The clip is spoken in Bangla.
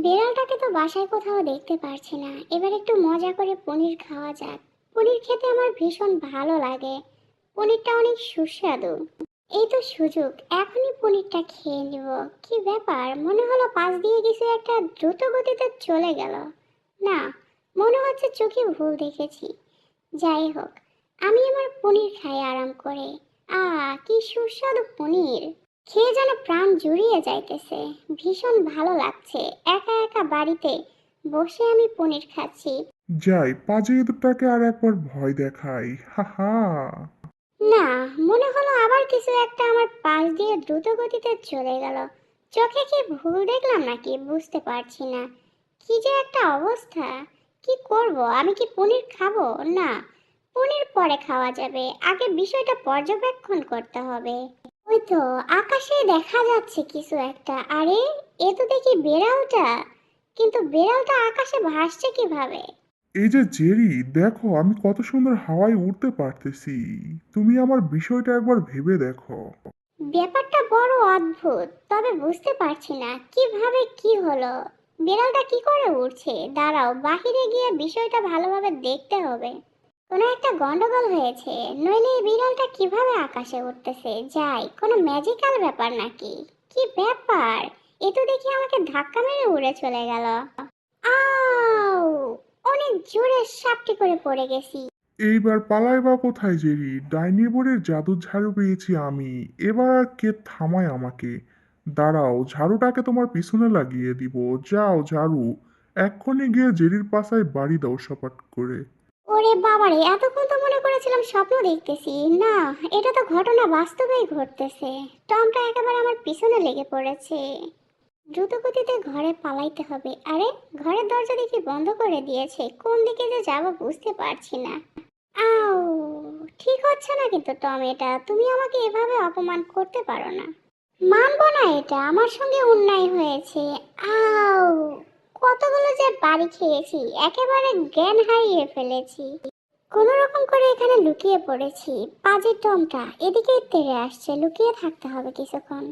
বিড়ালটাকে তো বাসায় কোথাও দেখতে পারছি না। এবার একটু মজা করে পনির খাওয়া যাক। পনির খেতে আমার ভীষণ ভালো লাগে। পনিরটা অনেক সুস্বাদু। এই তো সুযোগ, এখনই পনিরটা খেয়ে নিব। কি ব্যাপার, মনে হলো পাশ দিয়ে কিছু একটা দ্রুত গতিতে চলে গেল। না, মনে হচ্ছে চোখে ভুল দেখেছি। যাই হোক, আমি আমার পনির খাই আরাম করে। কি সুস্বাদু পনির! খেয়ে যেন প্রাণ জুড়িয়ে যাইতেছে। ভীষণ ভালো লাগছে একা একা বাড়িতে বসে আমি পনির খাচ্ছি। যাই পাজি ইঁদুরটাকে আর একবার ভয় দেখাই, হা হা। না, মনে হলো আবার কিছু একটা আমার পাশ দিয়ে দ্রুত গতিতে চলে গেল। চোখে কি ভুল দেখলাম নাকি বুঝতে পারছি না। কি যে একটা অবস্থা! কি করব, আমি কি পনির খাবো? না, পনির পরে খাওয়া যাবে, আগে বিষয়টা পর্যবেক্ষণ করতে হবে। ওই তো আকাশে দেখা যাচ্ছে কিছু একটা। আরে, এ তো দেখি বেড়ালটা। কিন্তু বেড়ালটা আকাশে ভাসছে কিভাবে? এই যে জেরি, দেখো আমি কত সুন্দর হাওয়ায় উড়তে পারতেছি। তুমি আমার বিষয়টা একবার ভেবে দেখো। ব্যাপারটা বড় অদ্ভুত, তবে বুঝতে পারছি না কিভাবে কি হলো। বিড়ালটা কি করে উড়ছে? দাঁড়াও, বাহিরে গিয়ে বিষয়টা ভালোভাবে দেখতে হবে। কোনো একটা গন্ডগোল হয়েছে, নইলে এই বিড়ালটা কিভাবে আকাশে উঠতেছে? যাই, কোনো ম্যাজিক্যাল ব্যাপার নাকি? কি ব্যাপার, এ তো দেখি আমাকে ধাক্কা মেরে উড়ে চলে গেল। আউ! অনেক জোরে সাপটি করে পড়ে গেছি। এইবার পালাই বা কোথায় জেরি? ডাইনি বোর্ডের জাদুর ঝাড়ু পেয়েছি আমি। এবার আর কে থামায় আমাকে? দাঁড়াও, ঝাড়ুটাকে তোমার পিছনে লাগিয়ে দিব। যাও ঝাড়ু, এক্ষুনি গিয়ে জেরির পাছায় বাড়ি দাও সপাট করে। ওরে বাবারে, এতক্ষণ তো মনে করেছিলাম স্বপ্ন দেখতেছি। না, এটা তো ঘটনা বাস্তবেই ঘটতেছে। টমটা একেবারে আমার পিছনে লেগে পড়েছে। দ্রুত গতিতে ঘরে পালাইতে হবে। আরে, ঘরের দরজা দেখি বন্ধ করে দিয়েছে। কোন দিকে যে যাব বুঝতে পারছি না। আউ! ঠিক হচ্ছে না কিন্তু টম, এটা তুমি আমাকে এভাবে অপমান করতে পারো না। মানবো না, এটা আমার সঙ্গে অন্যায় হয়েছে। আউ! কতগুলো যে বাড়ি খেয়েছি, একেবারে জ্ঞান হারিয়ে ফেলেছি। কোনো রকম করে এখানে লুকিয়ে পড়েছি। পাজির টমটা এদিকেই তেড়ে আসছে, লুকিয়ে থাকতে হবে কিছুক্ষণ।